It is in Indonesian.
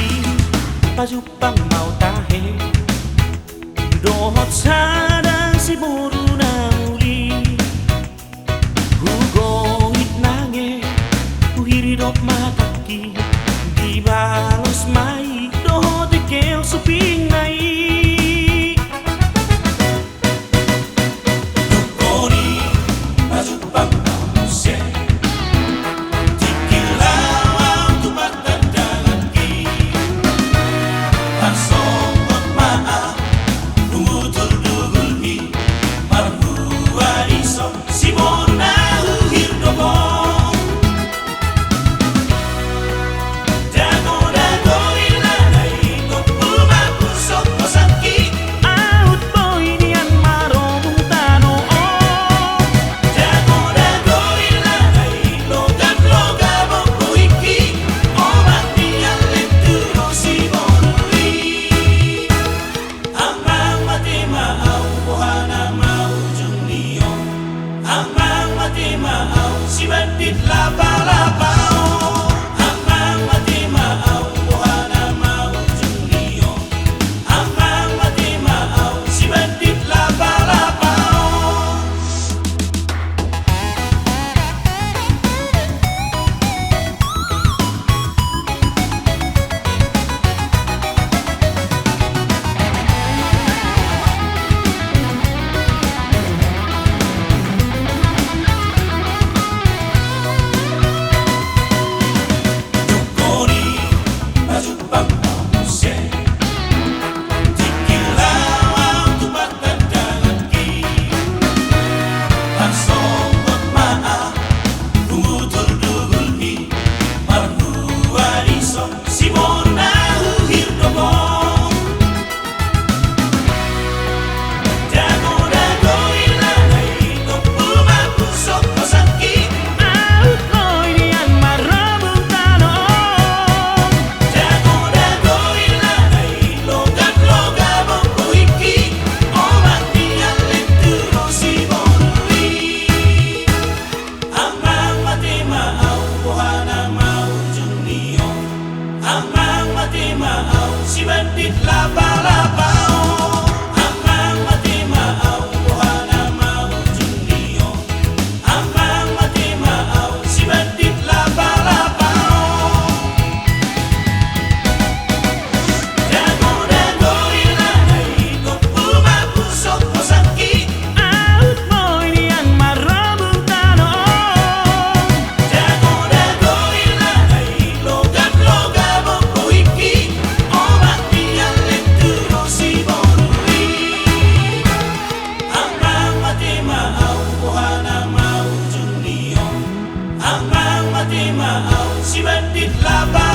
uli pajupang mau tahe dohot sadang si boru na uli hugongit nange uhiridop mataki di balos mai dohot ikeo suping nai dukoni pajupang mau se si bandit laba-labao amang mati maaw buhana mau junio amang mati maaw si bandit laba-labao amang mati maaw si bandit laba-labao amang mati maaw buhana mau junio amang mati maaw si bandit laba-labao dago-dago ilanay ko pumapusok o sakit out mo inian marabong tanong dago-dago ilanay logat-loga mo kuiki o baktian lenturo si borui amang mati maaw buhana mau junio amang mati maaw si bandit laba